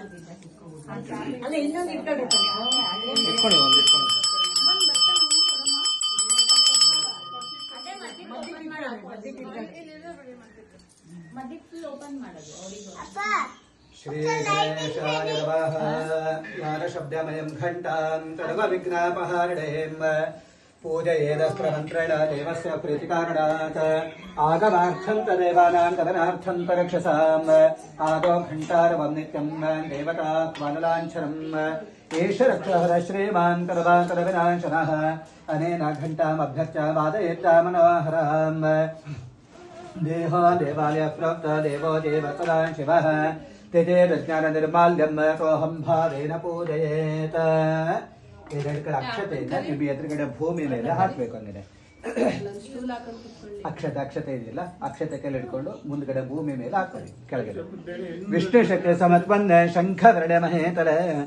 ಅಲ್ಲ ಇನ್ನೊಂದು ಇಟ್ಕೊಂಡು ಶ್ರೀ ಗಣೇಶಾಯ ನಮಃ ಜ್ಞಾನಶಬ್ದಮಯಂ ಘಂಟಾಂ ಸರ್ವವಿಘ್ನೋಪಹಾರಿಣೀಂ पूजयेदस्त्रमन्त्रेण देवस्य प्रीतिकारणात् आगमार्थं तदेवानां कथनार्थं परक्षसाम् आदौ घण्टारवं नित्यं देवतात्मनलाञ्छनम् एष रक्षः श्रीमान् तदविनाशनः अनेन घण्टामभ्यर्च्य वादयेत् मनोहरम् देहो देवालय प्रोक्त देवो देव सदा शिवः त्यजेदज्ञाननिर्माल्यं सोऽहं भावेन पूजयेत् ಎರಡು ಕಡೆ ಅಕ್ಷತೆಯಿಂದ ನೀವು ಎದುರುಗಡೆ ಭೂಮಿ ಮೇಲೆ ಹಾಕಬೇಕು ಹಂಗಿದೆ ಅಕ್ಷತೆ ಇದೆಯಲ್ಲ ಅಕ್ಷತೆ ಕೆಲ ಇಟ್ಕೊಂಡು ಮುಂದ್ಗಡೆ ಭೂಮಿ ಮೇಲೆ ಹಾಕೊಳ್ಳಿ ಕೆಳಗಡೆ ವಿಷ್ಣು ಶಕ್ತಿ ಸಮತ್ಪನ್ನ ಶಂಖ ವರ್ಣ ಮಹೇತರ